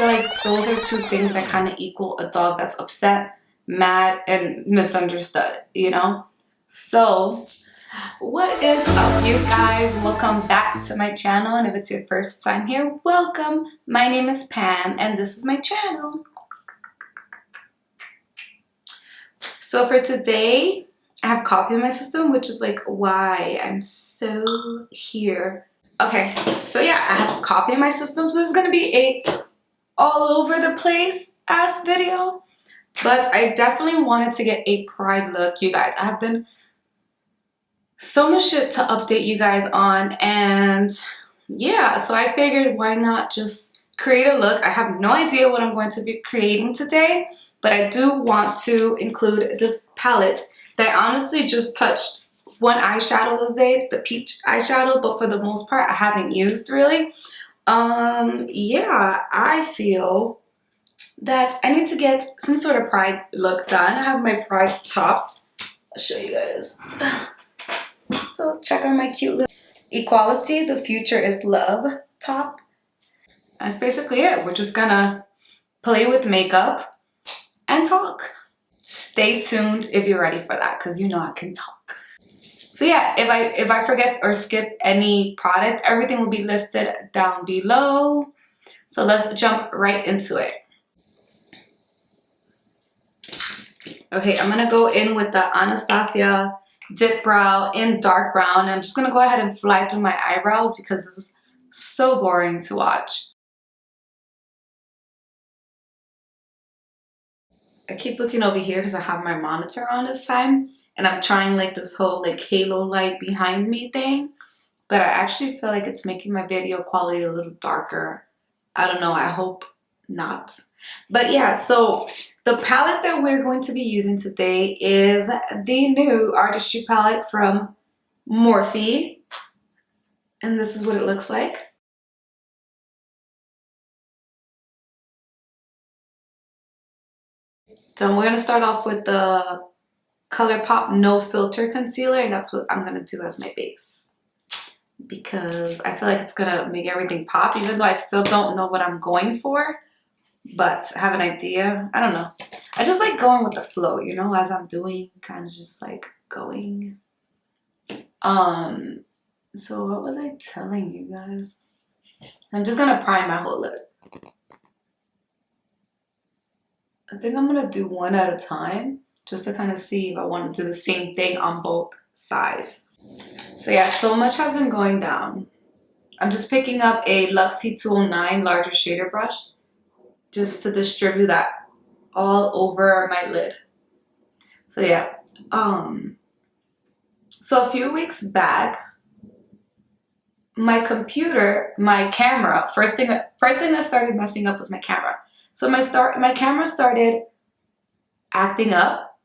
feel like those are two things that kind of equal a dog that's upset, mad, and misunderstood, you know? So, what is up, you guys? Welcome back to my channel, and if it's your first time here, welcome. My name is Pam, and this is my channel. So for today, I have coffee in my system, which is like why I'm so here. Okay, so yeah, I have coffee in my system, so this is gonna be a all over the place ass video, but I definitely wanted to get a pride look, you guys. I have been so much shit to update you guys on, and yeah, so I figured why not just create a look. I have no idea what I'm going to be creating today, but I do want to include this palette that I honestly just touched one eyeshadow the other day, the peach eyeshadow, but for the most part I haven't used really. Yeah, I feel that I need to get some sort of pride look done. I have my pride top. I'll show you guys. So check out my cute little Equality, the future is love top. That's basically it. We're just gonna play with makeup and talk. Stay tuned if you're ready for that, because you know I can talk. So yeah, if I forget or skip any product, everything will be listed down below. So let's jump right into it. Okay, I'm gonna go in with the Anastasia Dip Brow in dark brown. I'm just gonna go ahead and fly through my eyebrows because this is so boring to watch. I keep looking over here because I have my monitor on this time, and I'm trying like this whole like halo light behind me thing, but I actually feel like it's making my video quality a little darker. I don't know, I hope not. But yeah, so the palette that we're going to be using today is the new Artistry palette from Morphe, and this is what it looks like. So we're going to start off with the ColourPop No Filter Concealer, and that's what I'm going to do as my base, because I feel like it's going to make everything pop, even though I still don't know what I'm going for, but I have an idea. I don't know. I just like going with the flow, you know, as I'm doing, kind of just like going. So what was I telling you guys? I'm just going to prime my whole lid. I think I'm going to do one at a time just to kind of see if I want to do the same thing on both sides. So yeah, so much has been going down. I'm just picking up a Luxie 209 larger shader brush just to distribute that all over my lid. So yeah, so a few weeks back, my camera, first thing that started messing up was my camera. So my camera started acting up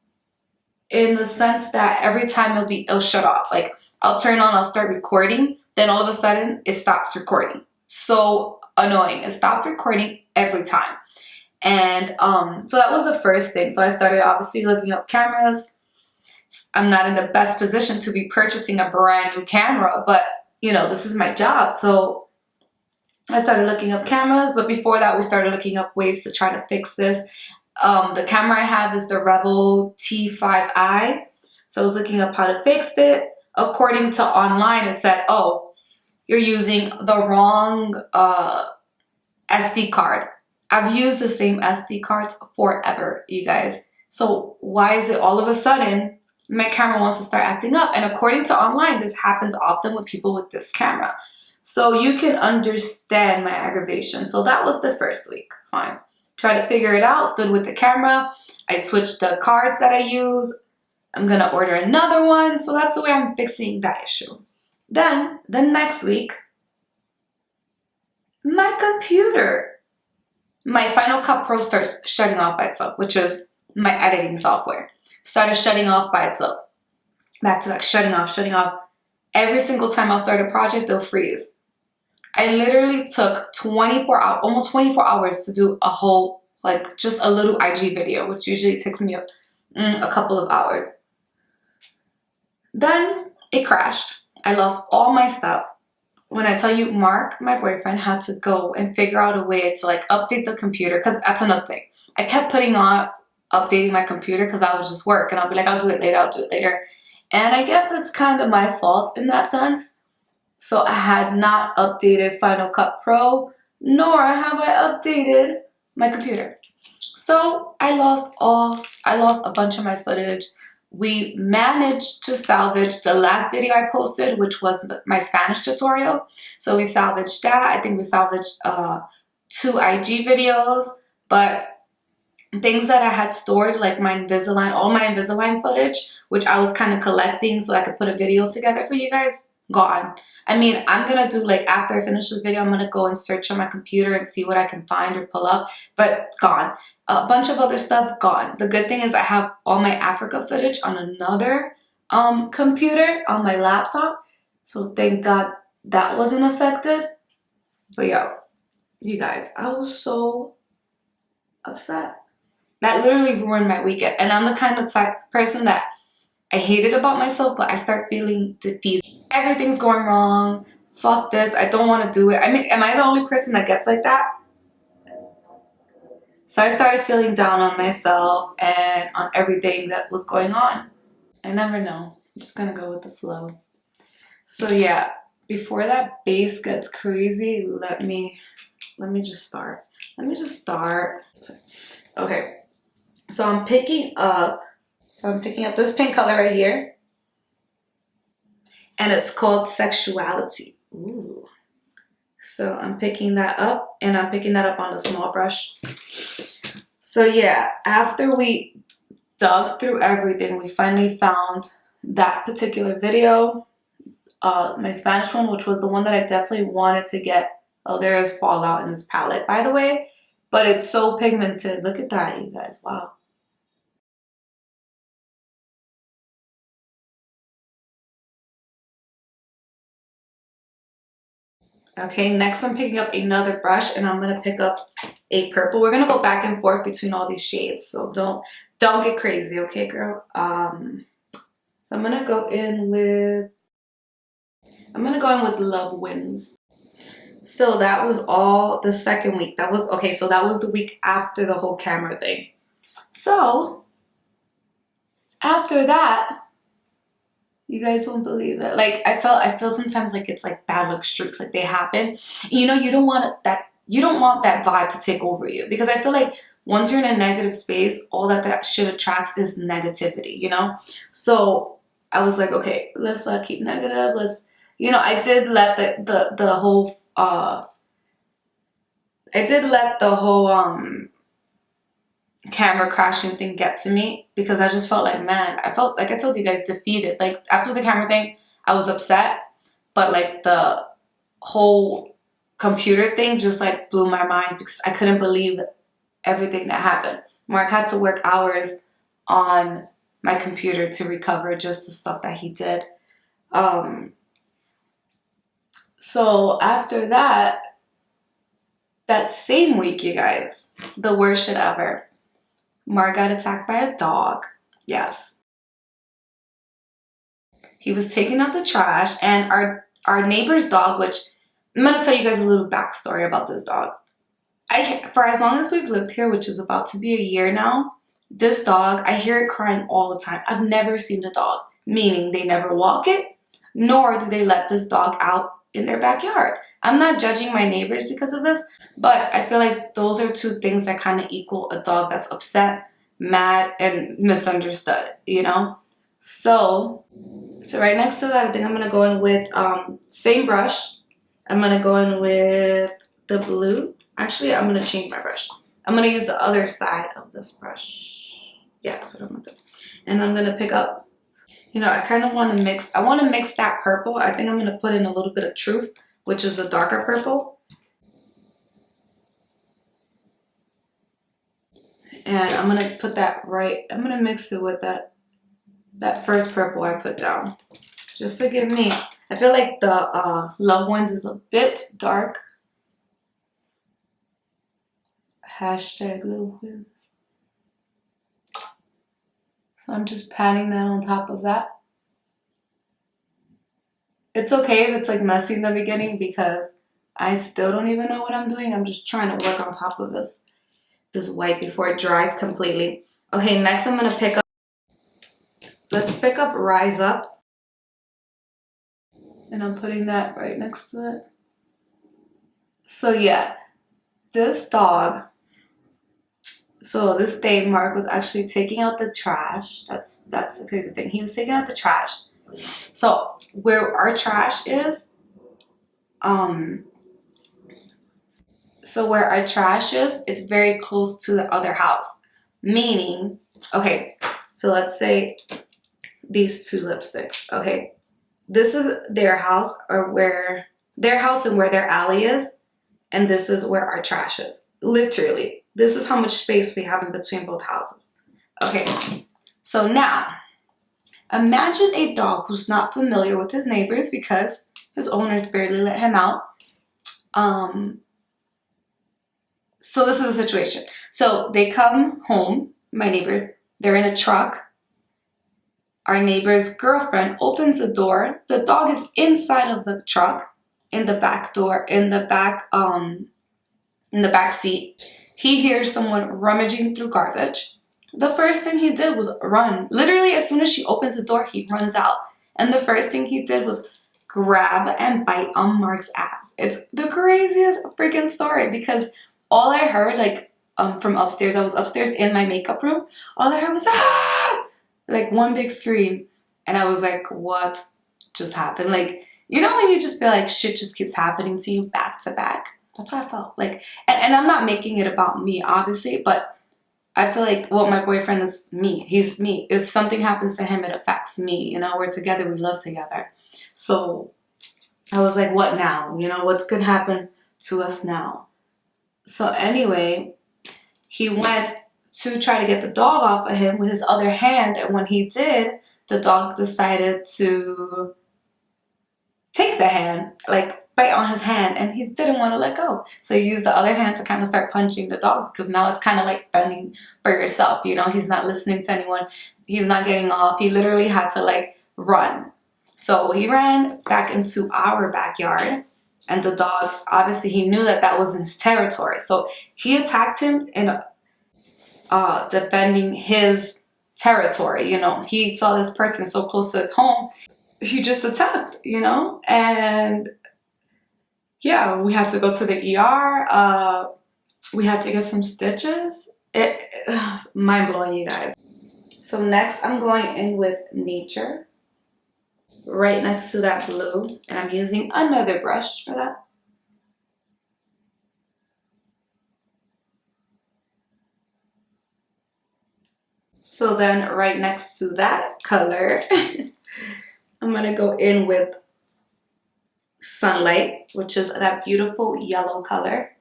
in the sense that every time it'll shut off. Like I'll turn on, I'll start recording, then all of a sudden it stops recording. So annoying. It stopped recording every time. And so that was the first thing. So I started obviously looking up cameras. I'm not in the best position to be purchasing a brand new camera, but you know, this is my job. So I started looking up cameras, but before that we started looking up ways to try to fix this. The camera I have is the Rebel T5i. So I was looking up how to fix it. According to online, it said, oh, you're using the wrong SD card. I've used the same SD cards forever, you guys. So why is it all of a sudden my camera wants to start acting up? And according to online, this happens often with people with this camera. So you can understand my aggravation. So that was the first week. Fine. Tried to figure it out. Stood with the camera. I switched the cards that I use. I'm going to order another one. So that's the way I'm fixing that issue. Then, the next week, my computer, my Final Cut Pro starts shutting off by itself, which is my editing software. Started shutting off by itself. Back to back, shutting off. Every single time I'll start a project, it'll freeze. I literally took 24 hours, almost 24 hours to do a whole, like just a little IG video, which usually takes me a couple of hours. Then it crashed. I lost all my stuff. when I tell you, Mark, my boyfriend, had to go and figure out a way to like update the computer, because that's another thing. I kept putting on updating my computer because I would just work and I'll be like, I'll do it later, I'll do it later. And I guess it's kind of my fault in that sense. So I had not updated Final Cut Pro, nor have I updated my computer. So I lost a bunch of my footage. We managed to salvage the last video I posted, which was my Spanish tutorial. So we salvaged that. I think we salvaged 2 IG videos, but things that I had stored, like my Invisalign, all my Invisalign footage, which I was kind of collecting so I could put a video together for you guys, gone. I mean, I'm gonna do, like, after I finish this video, I'm gonna go and search on my computer and see what I can find or pull up, but gone. A bunch of other stuff, gone. The good thing is I have all my Africa footage on another computer on my laptop, so thank God that wasn't affected. But yo, you guys, I was so upset. That literally ruined my weekend. And I'm the kind of type person that I hate it about myself, but I start feeling defeated. Everything's going wrong. Fuck this. I don't want to do it. I mean, am I the only person that gets like that? So I started feeling down on myself and on everything that was going on. I never know. I'm just going to go with the flow. So yeah, before that base gets crazy, let me just start. Okay. So I'm picking up this pink color right here, and it's called Sexuality. Ooh. So I'm picking that up, and I'm picking that up on the small brush. So yeah, after we dug through everything, we finally found that particular video, my Spanish one, which was the one that I definitely wanted to get. Oh, there is fallout in this palette, by the way, but it's so pigmented. Look at that, you guys. Wow. Okay, next I'm picking up another brush, and I'm gonna pick up a purple. We're gonna go back and forth between all these shades, so don't get crazy, okay, girl? So I'm gonna go in with Love Wins. So that was all the second week. That was okay. So that was the week after the whole camera thing. So after that, you guys won't believe it. Like I feel sometimes like it's like bad luck streaks, like they happen. You know, you don't want that vibe to take over you, because I feel like once you're in a negative space, all that shit attracts is negativity, you know? So I was like, okay, let's not keep negative. I did let the whole camera crashing thing get to me, because I just felt like, man, I felt like I told you guys, defeated. Like after the camera thing, I was upset, but like the whole computer thing just like blew my mind, because I couldn't believe everything that happened. Mark had to work hours on my computer to recover just the stuff that he did. So after that same week, you guys, the worst shit ever. Mark got attacked by a dog. Yes. He was taking out the trash, and our neighbor's dog, which I'm going to tell you guys a little backstory about this dog. For as long as we've lived here, which is about to be a year now, this dog, I hear it crying all the time. I've never seen a dog, meaning they never walk it, nor do they let this dog out in their backyard. I'm not judging my neighbors because of this, but I feel like those are two things that kind of equal a dog that's upset, mad, and misunderstood, you know? So right next to that, I think I'm going to go in with, same brush. I'm going to go in with the blue. Actually, I'm going to change my brush. I'm going to use the other side of this brush. Yeah, that's what I'm going to do. And I'm going to pick up, I kind of want to mix. I want to mix that purple. I think I'm going to put in a little bit of Truth, which is the darker purple. And I'm going to put that I'm going to mix it with that first purple I put down. Just to give me, I feel like the Love Ones is a bit dark. Hashtag Love Wins. So I'm just patting that on top of that. It's okay if it's like messy in the beginning because I still don't even know what I'm doing. I'm just trying to work on top of this white before it dries completely. Okay, next I'm gonna let's pick up Rise Up. And I'm putting that right next to it. So yeah, this dog, so this day Mark was actually taking out the trash. That's the crazy thing. He was taking out the trash. So where our trash is, it's very close to the other house. Meaning, okay, so let's say these two lipsticks, okay? This is their house and where their alley is, and this is where our trash is. Literally, this is how much space we have in between both houses. Okay, so now imagine a dog who's not familiar with his neighbors because his owners barely let him out. So this is a situation. So they come home, my neighbors, they're in a truck. Our neighbor's girlfriend opens the door. The dog is inside of the truck, in the back door, in the back seat. He hears someone rummaging through garbage. The first thing he did was run. Literally, as soon as she opens the door, he runs out. And the first thing he did was grab and bite on Mark's ass. It's the craziest freaking story because all I heard, like, from upstairs, I was upstairs in my makeup room. All I heard was, ah! Like one big scream. And I was like, what just happened? Like, you know when you just feel like shit just keeps happening to you back to back? That's how I felt. Like, and I'm not making it about me, obviously, but I feel like, well, my boyfriend is me. He's me. If something happens to him, it affects me. You know, we're together. We live together. So I was like, what now? You know, what's going to happen to us now? So anyway, he went to try to get the dog off of him with his other hand. And when he did, the dog decided to take the hand, like bite on his hand, and he didn't want to let go. So he used the other hand to kind of start punching the dog because now it's kind of like fending for yourself. You know, he's not listening to anyone. He's not getting off. He literally had to like run. So he ran back into our backyard. And the dog, obviously, he knew that that was his territory. So he attacked him in defending his territory. You know, he saw this person so close to his home. He just attacked, you know? And yeah, we had to go to the ER. We had to get some stitches. It was mind-blowing, you guys. So next, I'm going in with Nature. Right next to that blue, and I'm using another brush for that. So then right next to that color, I'm gonna go in with Sunlight, which is that beautiful yellow color.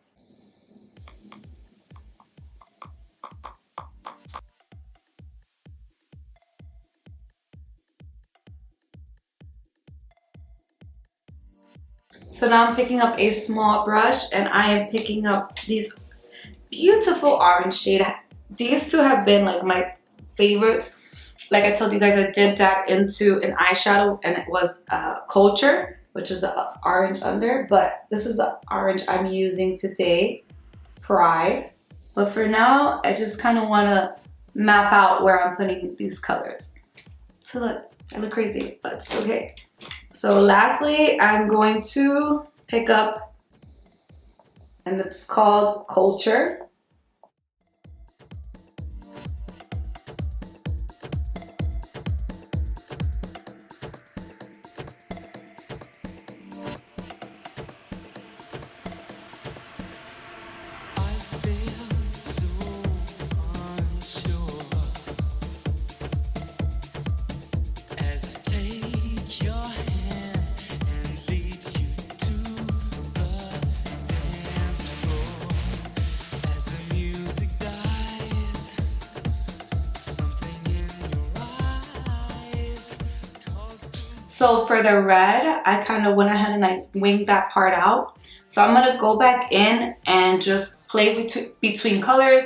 So now I'm picking up a small brush and I am picking up these beautiful orange shade. These two have been like my favorites. Like I told you guys, I did dab into an eyeshadow and it was Culture, which is the orange under, but this is the orange I'm using today, Pride. But for now, I just kind of want to map out where I'm putting these colors. So look, I look crazy, but it's okay. So lastly, I'm going to pick up, and it's called Culture. So for the red, I kind of went ahead and I winged that part out. So I'm going to go back in and just play between colors.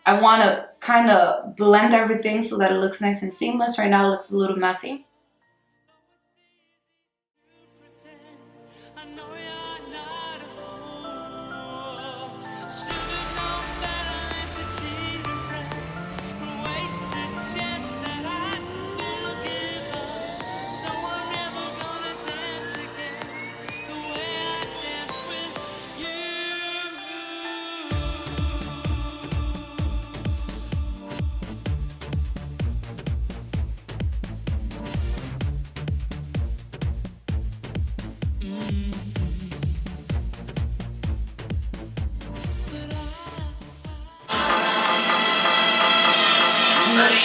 I want to kind of blend everything so that it looks nice and seamless. Right now it looks a little messy. Alright,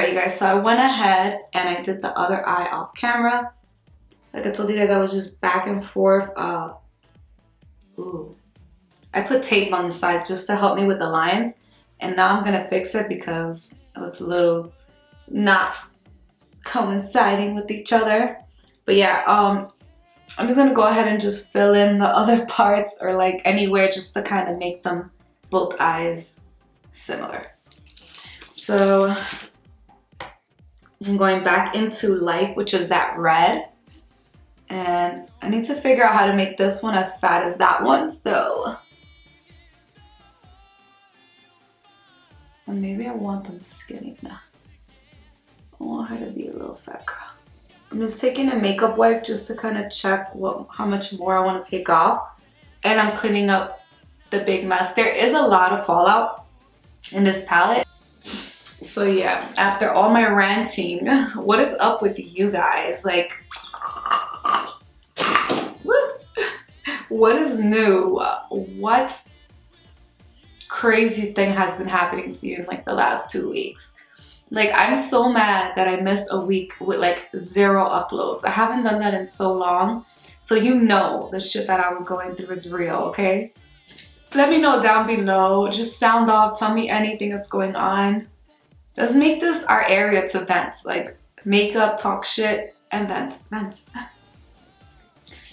you guys, so I went ahead and I did the other eye off camera. Like I told you guys, I was just back and forth. Ooh. I put tape on the sides just to help me with the lines. And now I'm gonna fix it because it looks a little not coinciding with each other. But yeah, I'm just gonna go ahead and just fill in the other parts or like anywhere just to kind of make them both eyes similar. So I'm going back into Life, which is that red. And I need to figure out how to make this one as fat as that one, so. And maybe I want them skinny now. I want her to be a little fat girl. I'm just taking a makeup wipe just to kind of check how much more I want to take off. And I'm cleaning up the big mess. There is a lot of fallout in this palette. So yeah, after all my ranting, what is up with you guys? Like, what is new? What crazy thing has been happening to you in like the last 2 weeks? Like, I'm so mad that I missed a week with like 0 uploads. I haven't done that in so long. So you know the shit that I was going through is real, okay? Let me know down below. Just sound off. Tell me anything that's going on. Let's make this our area to vent. Like, makeup, talk shit, and vent.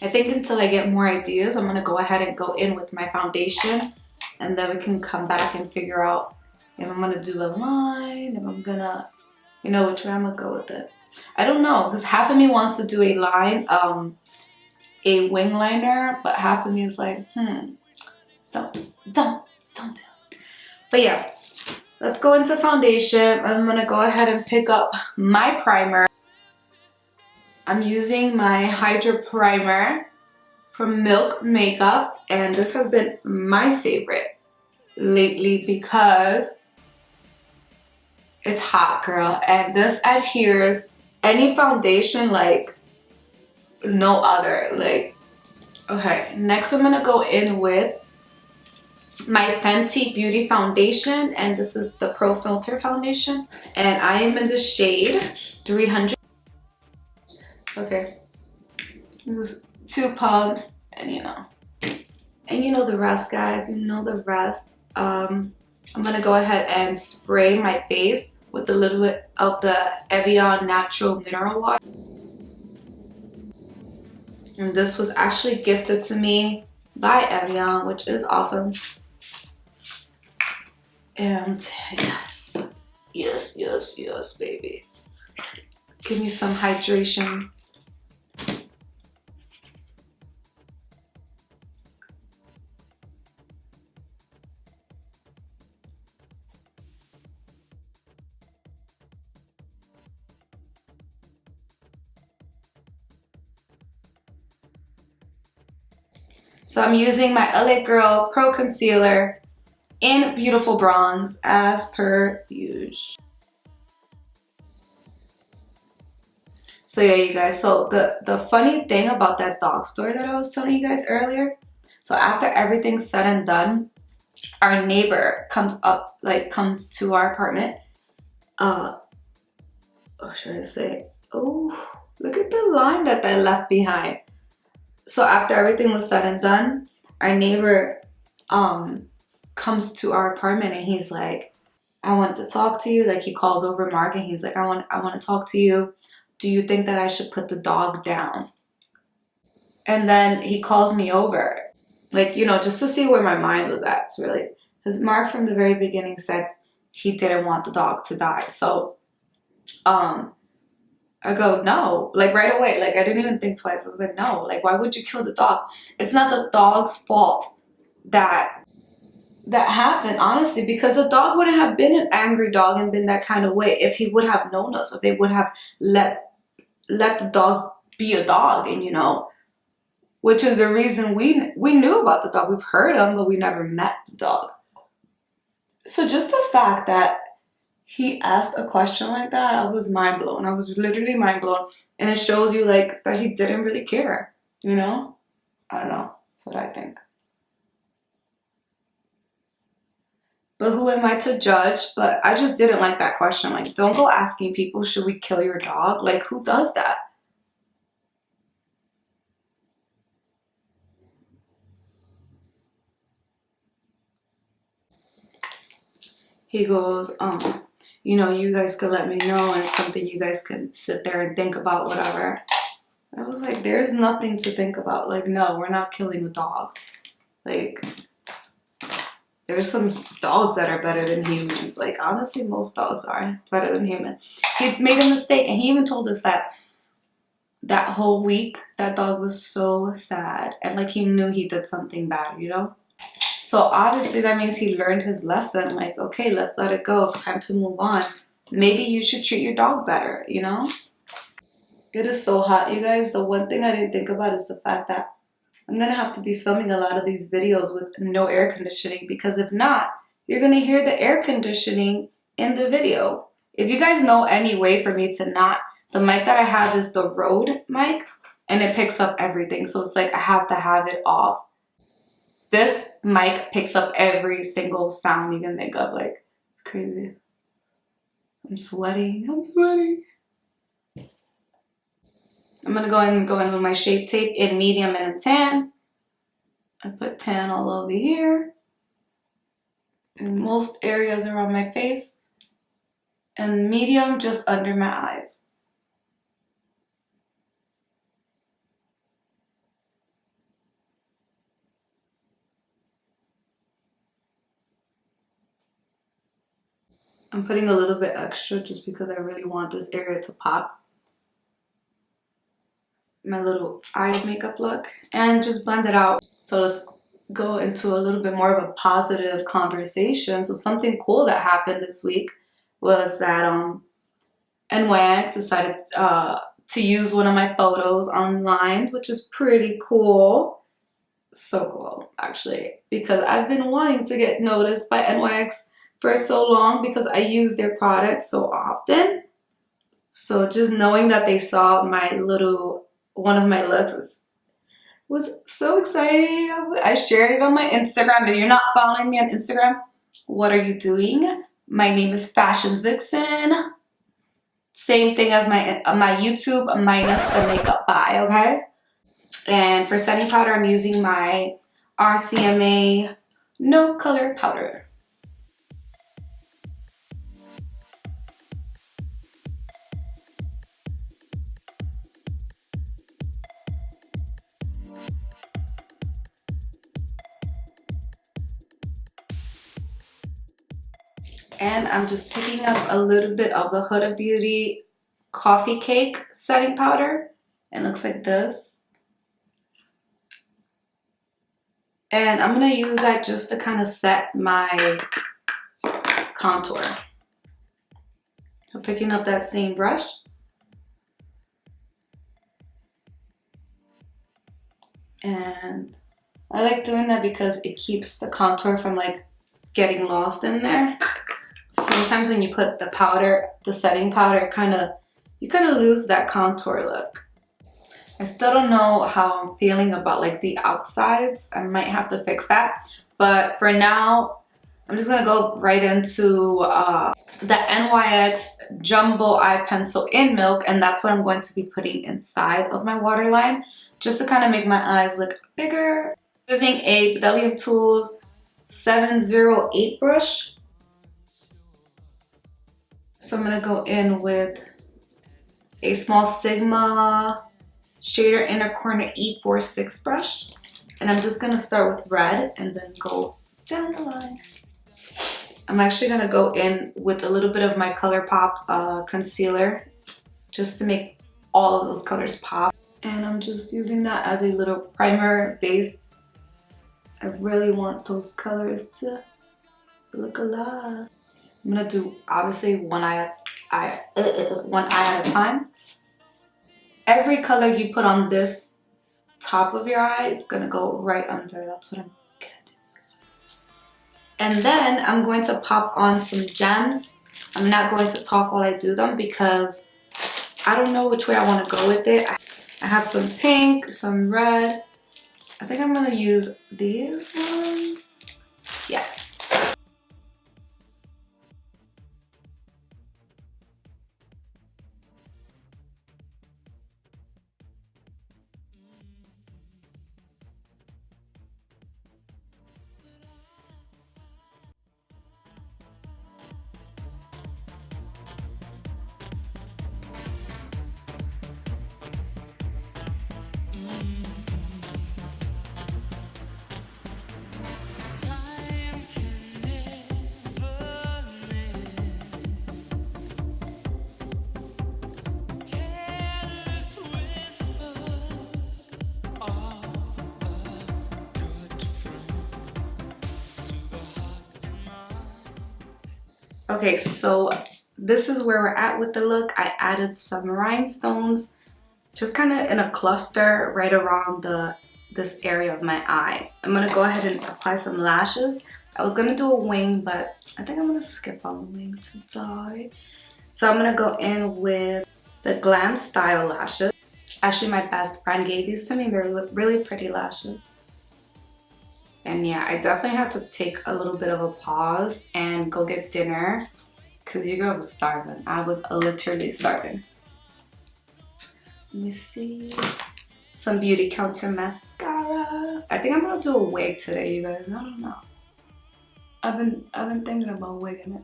I think until I get more ideas, I'm gonna go ahead and go in with my foundation. And then we can come back and figure out if I'm gonna do a line, if I'm gonna, you know, which way I'm gonna go with it. I don't know, because half of me wants to do a line, a wing liner, but half of me is like, don't do it. But yeah, let's go into foundation. I'm gonna go ahead and pick up my primer. I'm using my Hydra Primer from Milk Makeup, and this has been my favorite lately because it's hot, girl, and this adheres any foundation like no other. Like, okay, next I'm gonna go in with my Fenty Beauty Foundation, and this is the Pro Filter Foundation, and I am in the shade 300. Okay, this is 2 pumps, and you know the rest, guys. You know the rest. I'm gonna go ahead and spray my face with a little bit of the Evian Natural Mineral Water. And this was actually gifted to me by Evian, which is awesome. And yes, baby. Give me some hydration. So I'm using my LA Girl Pro Concealer in Beautiful Bronze as per usual. So yeah, you guys, so the funny thing about that dog story that I was telling you guys earlier, so after everything's said and done, our neighbor comes to our apartment. What should I say? Oh, look at the line that I left behind. So after everything was said and done, our neighbor comes to our apartment and he's like, I want to talk to you. Like, he calls over Mark and he's like, I want to talk to you. Do you think that I should put the dog down? And then he calls me over, like, you know, just to see where my mind was at. It's really, because Mark from the very beginning said he didn't want the dog to die. So I go, no, like right away. Like, I didn't even think twice. I was like, no, like, why would you kill the dog? It's not the dog's fault that happened, honestly, because the dog wouldn't have been an angry dog and been that kind of way if he would have known us, if they would have let the dog be a dog. And, you know, which is the reason we knew about the dog. We've heard him, but we never met the dog. So just the fact that he asked a question like that, I was mind blown. I was literally mind blown. And it shows you, like, that he didn't really care, you know? I don't know. That's what I think. But who am I to judge? But I just didn't like that question. Like, don't go asking people, should we kill your dog? Like, who does that? He goes, you know, you guys could let me know, and it's something you guys could sit there and think about, whatever. I was like, there's nothing to think about. Like, no, we're not killing a dog. Like, there's some dogs that are better than humans. Like, honestly, most dogs are better than humans. He made a mistake, and he even told us that that whole week, that dog was so sad. And, like, he knew he did something bad, you know? So, obviously, that means he learned his lesson. Like, okay, let's let it go. Time to move on. Maybe you should treat your dog better, you know? It is so hot, you guys. The one thing I didn't think about is the fact that I'm going to have to be filming a lot of these videos with no air conditioning, because if not, you're going to hear the air conditioning in the video. If you guys know any way for me to not, the mic that I have is the Rode mic, and it picks up everything. So it's like I have to have it off. This mic picks up every single sound you can think of. Like, it's crazy. I'm sweating. I'm sweating. I'm going to go in with my Shape Tape in medium and in tan. I put tan all over here. In most areas around my face. And medium just under my eyes. I'm putting a little bit extra just because I really want this area to pop. My little eye makeup look, and just blend it out. So let's go into a little bit more of a positive conversation. So something cool that happened this week was that NYX decided to use one of my photos online, which is pretty cool. So cool, actually, because I've been wanting to get noticed by NYX for so long because I use their products so often. So just knowing that they saw my little one of my looks was so exciting. I shared it on my Instagram. If you're not following me on Instagram, what are you doing? My name is FashionsVixen. Same thing as my YouTube minus the makeup by, okay? And for setting powder, I'm using my RCMA No Color Powder. And I'm just picking up a little bit of the Hudabeauty Coffee Cake setting powder. It looks like this. And I'm going to use that just to kind of set my contour. So picking up that same brush. And I like doing that because it keeps the contour from like getting lost in there. Sometimes when you put the powder, the setting powder, you kind of lose that contour look. I still don't know how I'm feeling about like the outsides. I might have to fix that. But for now, I'm just gonna go right into the NYX Jumbo Eye Pencil in Milk, and that's what I'm going to be putting inside of my waterline, just to kind of make my eyes look bigger. Using a Beverly Tools 708 brush. So I'm going to go in with a small Sigma Shader Inner Corner E46 brush. And I'm just going to start with red and then go down the line. I'm actually going to go in with a little bit of my ColourPop concealer just to make all of those colors pop. And I'm just using that as a little primer base. I really want those colors to look alive. I'm gonna do obviously one eye at a time. Every color you put on this top of your eye, it's gonna go right under. That's what I'm gonna do. And then I'm going to pop on some gems. I'm not going to talk while I do them because I don't know which way I want to go with it. I have some pink, some red, I think I'm gonna use these ones. Yeah. Okay, so this is where we're at with the look. I added some rhinestones, just kind of in a cluster right around this area of my eye. I'm gonna go ahead and apply some lashes. I was gonna do a wing, but I think I'm gonna skip on the wing today. So I'm gonna go in with the Glam Style lashes. Actually, my best friend gave these to me. They're really pretty lashes. And yeah, I definitely had to take a little bit of a pause and go get dinner because your girl was starving. I was literally starving. Let me see. Some Beauty Counter mascara. I think I'm gonna do a wig today, you guys. I don't know. I've been thinking about wigging it.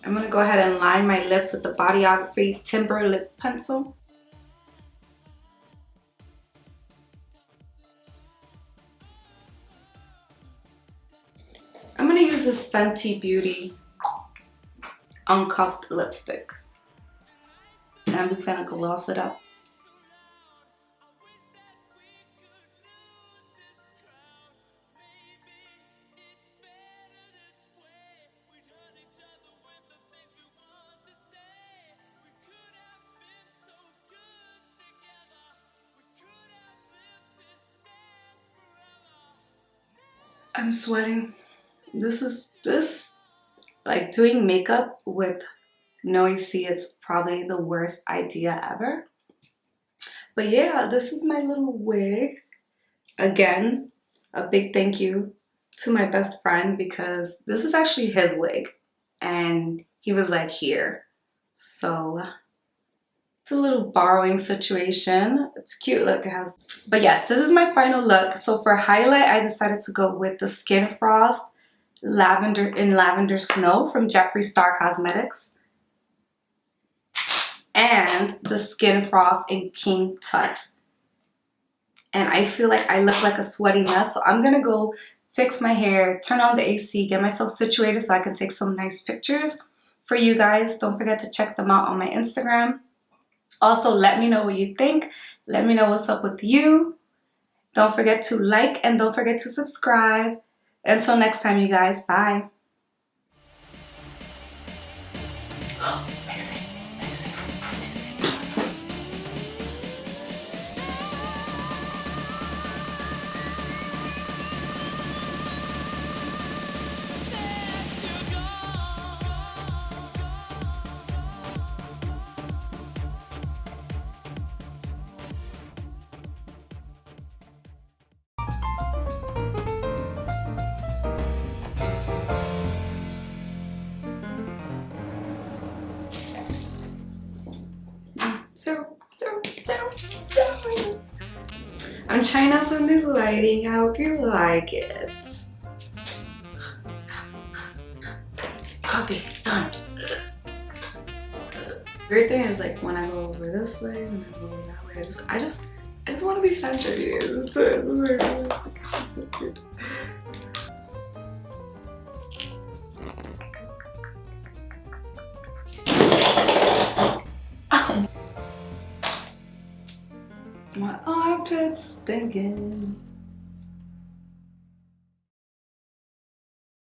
I'm gonna go ahead and line my lips with the Bodyography Timber Lip Pencil. I'm gonna use this Fenty Beauty Uncuffed lipstick. And I'm just gonna gloss it up. I'm sweating. This like doing makeup with no AC is probably the worst idea ever. But yeah, this is my little wig. Again, a big thank you to my best friend because this is actually his wig and he was like, here. So it's a little borrowing situation. It's cute, look, it has. But yes, this is my final look. So for highlight, I decided to go with the Skin Frost Lavender Snow from Jeffree Star Cosmetics. And the Skin Frost in King Tut. And I feel like I look like a sweaty mess. So I'm gonna go fix my hair, turn on the AC, get myself situated so I can take some nice pictures for you guys. Don't forget to check them out on my Instagram. Also, let me know what you think. Let me know what's up with you. Don't forget to like and don't forget to subscribe. Until next time, you guys. Bye. I'm trying out some new lighting. I hope you like it. Copy. Done. Great thing is like when I go over this way, when I go over that way, I just want to be centered here. That's it. My armpits stinking.